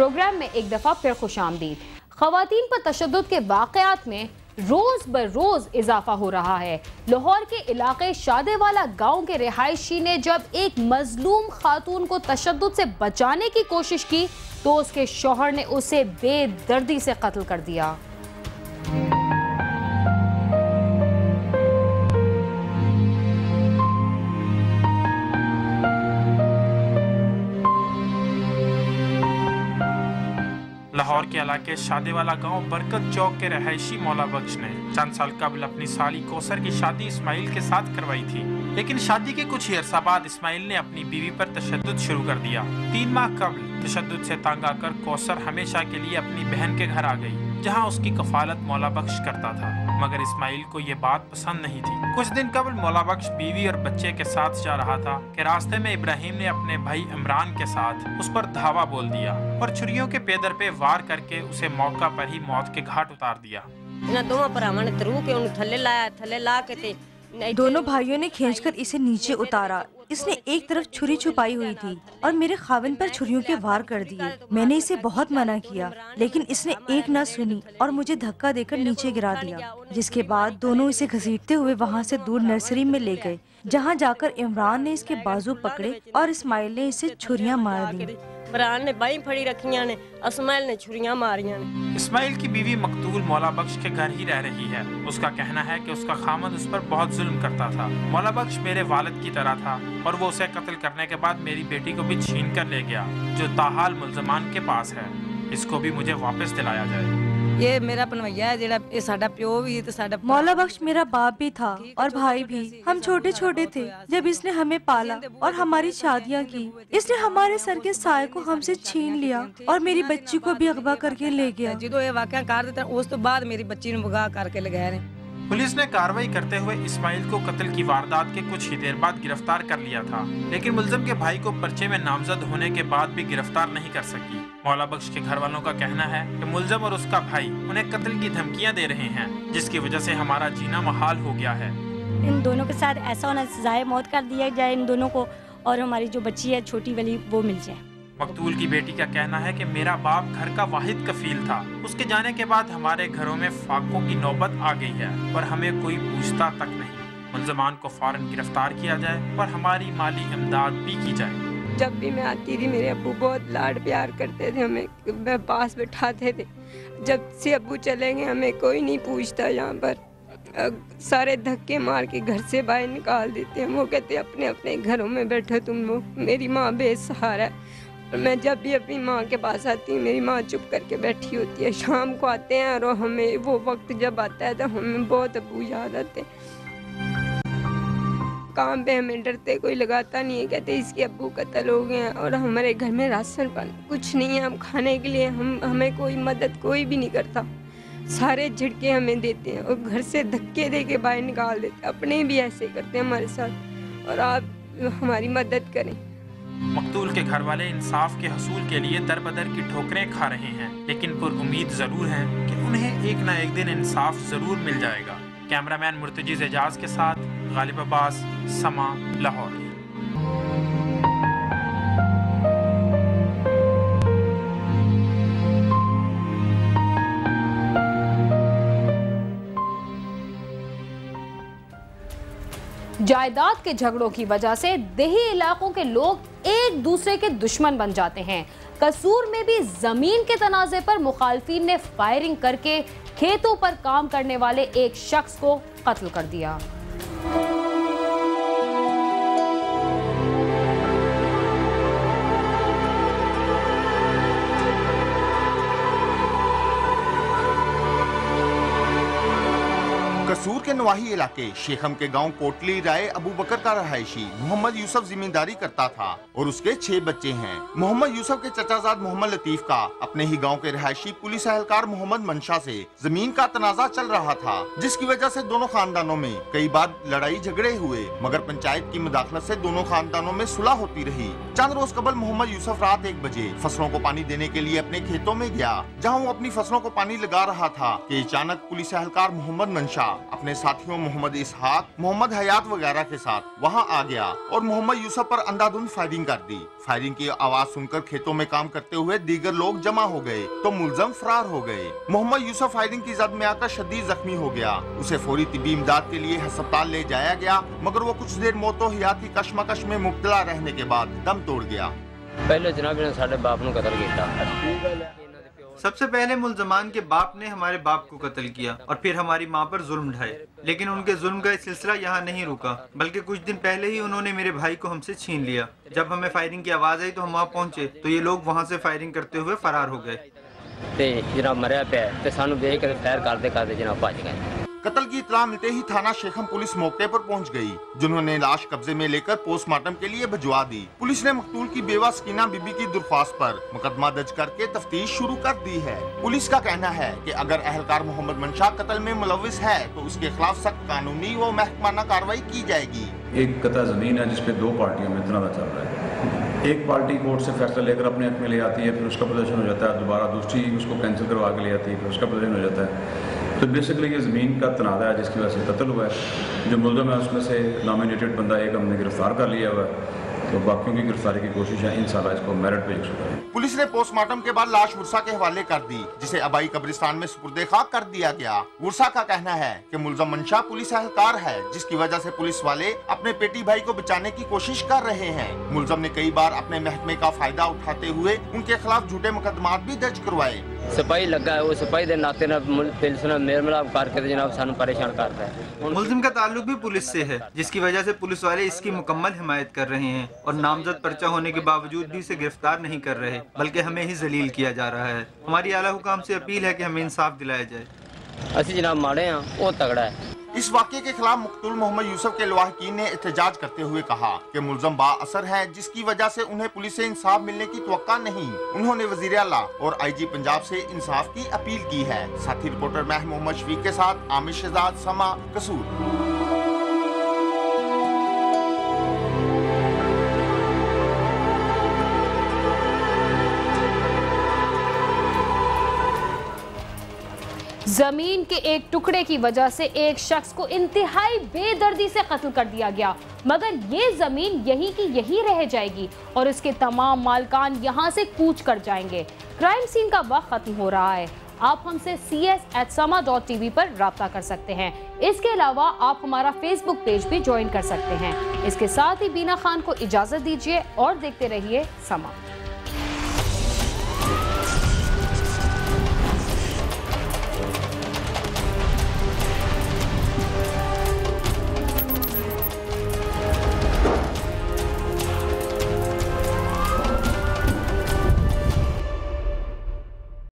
Programme में एक दफा फिर खुशामदीद। खवातीन पर तशद्दुद के वाकयात में रोज ब रोज इजाफा हो रहा है। लाहौर के इलाके शादेवाला गांव के रिहायशी ने जब एक मजलूम खातून को तशद्दुद से बचाने की कोशिश की तो उसके शौहर ने उसे बेदर्दी से कत्ल कर दिया। लाहौर के इलाके शादेवाला गांव बरकत चौक के रहायशी मौला बख्श ने चंद साल कबल अपनी साली कौसर की शादी इस्माइल के साथ करवाई थी, लेकिन शादी के कुछ ही अरसा बाद इस्माइल ने अपनी बीवी पर तशद्दुद शुरू कर दिया। 3 माह कबल तशद्दुद से तंग आकर कौसर हमेशा के लिए अपनी बहन के घर आ गई, जहां उसकी कफालत मौला बख्श करता था, मगर इस्माइल को ये बात पसंद नहीं थी। कुछ दिन कबल मौला बख्श बीवी और बच्चे के साथ जा रहा था कि रास्ते में इब्राहिम ने अपने भाई इमरान के साथ उस पर धावा बोल दिया और छुरियों के पेदर पे वार करके उसे मौका पर ही मौत के घाट उतार दिया। दोनों भाइयों ने खींचकर इसे नीचे उतारा। इसने एक तरफ छुरी छुपाई हुई थी और मेरे खाविन पर छुरियों के वार कर दिए। मैंने इसे बहुत मना किया, लेकिन इसने एक ना सुनी और मुझे धक्का देकर नीचे गिरा दिया, जिसके बाद दोनों इसे घसीटते हुए वहाँ से दूर नर्सरी में ले गए, जहाँ जाकर इमरान ने इसके बाजू पकड़े और इस्माइल ने इसे छुरियां मार दी। इमरान ने बाई फड़ी रखियां ने, इस्माइल ने छुरियां मारियां ने। इस्माइल की बीवी मकतूल मौला बख्श के घर ही रह रही है। उसका कहना है कि उसका खामद उस पर बहुत जुल्म करता था। मौला बख्श मेरे वालिद की तरह था और वो उसे कत्ल करने के बाद मेरी बेटी को भी छीन कर ले गया, जो ताहाल मुल्ज़मान के पास है। इसको भी मुझे वापस दिलाया जाए। ये मेरा पनवैया है, जेड़ा ये साडा प्यो भी ते साडा मौला बख्श मेरा बाप भी था और भाई भी। हम छोटे छोटे थे जब इसने हमें पाला और हमारी शादियां की। इसने हमारे सर के साए को हमसे छीन लिया और मेरी बच्ची को भी अगवा करके ले गया। जो ये वाकया कर देता उस तो बाद मेरी बच्ची ने भगा करके ले गए। पुलिस ने कार्रवाई करते हुए इस्माइल को कत्ल की वारदात के कुछ ही देर बाद गिरफ्तार कर लिया था, लेकिन मुल्ज़िम के भाई को पर्चे में नामजद होने के बाद भी गिरफ्तार नहीं कर सकी। मौला बख्श के घर वालों का कहना है कि मुल्ज़िम और उसका भाई उन्हें कत्ल की धमकियां दे रहे हैं, जिसकी वजह से हमारा जीना मुहाल हो गया है। इन दोनों के साथ ऐसा होना, सजाए मौत कर दिया जाए इन दोनों को, और हमारी जो बच्ची है छोटी वाली वो मिल जाए। मकतूल की बेटी का कहना है कि मेरा बाप घर का वाहिद कफील था। उसके जाने के बाद हमारे घरों में फाकों की नौबत आ गई है और हमें कोई पूछता तक नहीं। मुल्ज़मान को फौरन गिरफ्तार किया जाए और हमारी माली इमदाद भी की जाए। जब भी मैं आती थी मेरे अब्बू बहुत लाड प्यार करते थे, हमें पास बिठाते थे। जब से अब्बू चले गए हमें कोई नहीं पूछता। यहाँ पर सारे धक्के मार के घर से बाहर निकाल देते हैं। वो कहते अपने अपने घरों में बैठो तुम लोग। मेरी माँ बेसहारा है और मैं जब भी अपनी माँ के पास आती हूँ मेरी माँ चुप करके बैठी होती है। शाम को आते हैं और हमें वो वक्त जब आता है तो हमें बहुत अब्बू याद आते हैं। काम पे हमें डरते कोई लगाता नहीं है, कहते इसके अब्बू कत्ल हो गए हैं और हमारे घर में राशन पानी कुछ नहीं है, हम खाने के लिए हमें कोई मदद कोई भी नहीं करता। सारे झटके हमें देते हैं और घर से धक्के दे के बाहर निकाल देते। अपने भी ऐसे करते हैं हमारे साथ और आप हमारी मदद करें। मकतूल के घर वाले इंसाफ के हसूल के लिए दर बदर की ठोकरें खा रहे हैं, लेकिन पुरुम्मीद जरूर हैं कि उन्हें एक न एक दिन इंसाफ जरूर मिल जाएगा। कैमरामैन मुर्तजीज एजाज के साथ गालिब अब्बास, समा, लाहौर। जायदाद के झगड़ों की वजह से देही इलाकों के लोग एक दूसरे के दुश्मन बन जाते हैं। कसूर में भी जमीन के तनाज़े पर मुखालफिन ने फायरिंग करके खेतों पर काम करने वाले एक शख्स को कत्ल कर दिया। कसूर के नवाही इलाके शेखम के गांव कोटली राय अबू बकर का रहायशी मोहम्मद यूसुफ जिम्मेदारी करता था और उसके 6 बच्चे हैं। मोहम्मद यूसुफ के चचाजाद मोहम्मद लतीफ का अपने ही गांव के रहायशी पुलिस एहलकार मोहम्मद मंशा से जमीन का तनाजा चल रहा था, जिसकी वजह से दोनों खानदानों में कई बार लड़ाई झगड़े हुए, मगर पंचायत की मुदाखलत से दोनों खानदानों में सुलह होती रही। चंद रोज कबल मोहम्मद यूसुफ रात 1 बजे फसलों को पानी देने के लिए अपने खेतों में गया, जहाँ वो अपनी फसलों को पानी लगा रहा था कि अचानक पुलिस एहलकार मोहम्मद मंशा अपने साथियों मोहम्मद इसहाक, मोहम्मद हयात वगैरह के साथ वहाँ आ गया और मोहम्मद यूसुफ पर अंधाधुंध फायरिंग कर दी। फायरिंग की आवाज सुनकर खेतों में काम करते हुए दीगर लोग जमा हो गए तो मुलजम फरार हो गए। मोहम्मद यूसुफ फायरिंग की जद में आकर शदीद जख्मी हो गया। उसे फौरी तिब्बी इमदाद के लिए अस्पताल ले जाया गया, मगर वो कुछ देर मौतो हयात की कशमकश में मुब्तला रहने के बाद दम तोड़ गया। पहले जनाब ने साडे बाप को कत्ल किया। सबसे पहले मुलजमान के बाप ने हमारे बाप को कत्ल किया और फिर हमारी मां पर जुल्म ढाए, लेकिन उनके जुल्म का सिलसिला यहाँ नहीं रुका, बल्कि कुछ दिन पहले ही उन्होंने मेरे भाई को हमसे छीन लिया। जब हमें फायरिंग की आवाज आई तो हम वहाँ पहुँचे तो ये लोग वहाँ से फायरिंग करते हुए फरार हो गए। जनाब मरिया पे ते सानू देख के फायर करते करते जनाब भज गए। कत्ल की इत्तला मिलते ही थाना शेखम पुलिस मौके पर पहुंच गई, जिन्होंने लाश कब्जे में लेकर पोस्टमार्टम के लिए भिजवा दी। पुलिस ने मकतूल की बेवा सकीना बीबी की दरख्वास्त पर मुकदमा दर्ज करके तफ्तीश शुरू कर दी है। पुलिस का कहना है कि अगर अहलकार मोहम्मद मंशा कत्ल में मुलविस है तो उसके खिलाफ सख्त कानूनी व महकमाना कार्रवाई की जाएगी। एक कता जमीन है जिसपे दो पार्टियों में तनाज़ा चल रहा है। एक पार्टी कोर्ट से फैसला लेकर अपने हक में ले आती है, फिर उसका पोजीशन हो जाता है, दोबारा दूसरी उसको कैंसिल करवा के ले आती है, फिर उसका पोजीशन हो जाता है। तो बेसिकली ये ज़मीन का तनाज़ा है जिसकी वजह से कत्ल हुआ है। जो मुलज़म है उसमें से नॉमिनेटेड बंदा एक हमने गिरफ्तार कर लिया हुआ है, तो बाकियों की गिरफ्तारी की कोशिश है। इंशाल्लाह इसको मेरिट पे चुका है। पुलिस ने पोस्टमार्टम के बाद लाश वर्षा के हवाले कर दी, जिसे आबाई कब्रिस्तान में सुपुर्दे खाक कर दिया गया। वर्षा का कहना है कि मुलज़म मंशा पुलिस एहलकार है, जिसकी वजह से पुलिस वाले अपने पेटी भाई को बचाने की कोशिश कर रहे हैं। मुलज़म ने कई बार अपने महकमे का फायदा उठाते हुए उनके खिलाफ झूठे मुकदमात भी दर्ज करवाए। सिपाही लगा है, वो सिपाही दे नाते मेल मिलाप करके जनाब सानू परेशान करता है। मुलजिम का ताल्लुक भी पुलिस से है, जिसकी वजह से पुलिस वाले इसकी मुकम्मल हिमायत कर रहे हैं और नामजद पर्चा होने के बावजूद भी इसे गिरफ्तार नहीं कर रहे, बल्कि हमें ही जलील किया जा रहा है। हमारी आला हुकाम से अपील है कि हमें इंसाफ दिलाया जाए। असी जनाब माड़े हैं, वो तगड़ा है। इस वाक़े के खिलाफ मकतूल मोहम्मद यूसुफ के लवाहकीन ने एहतजाज करते हुए कहा कि मुलज़म बाअसर है, जिसकी वजह से उन्हें पुलिस से इंसाफ मिलने की तवक्का नहीं। उन्होंने वज़ीर आला और IG पंजाब से इंसाफ की अपील की है। साथी रिपोर्टर मैं मोहम्मद शफीक के साथ आमिर शहजाद, समा, कसूर। जमीन के एक टुकड़े की वजह से एक शख्स को इंतहाई बेदर्दी से कत्ल कर दिया गया, मगर ये जमीन यहीं की यहीं रह जाएगी और इसके तमाम मालकान यहाँ से कूच कर जाएंगे। क्राइम सीन का वक्त खत्म हो रहा है। आप हमसे cs@sama.tv पर राब्ता कर सकते हैं। इसके अलावा आप हमारा फेसबुक पेज भी ज्वाइन कर सकते हैं। इसके साथ ही बीना खान को इजाजत दीजिए और देखते रहिए समा।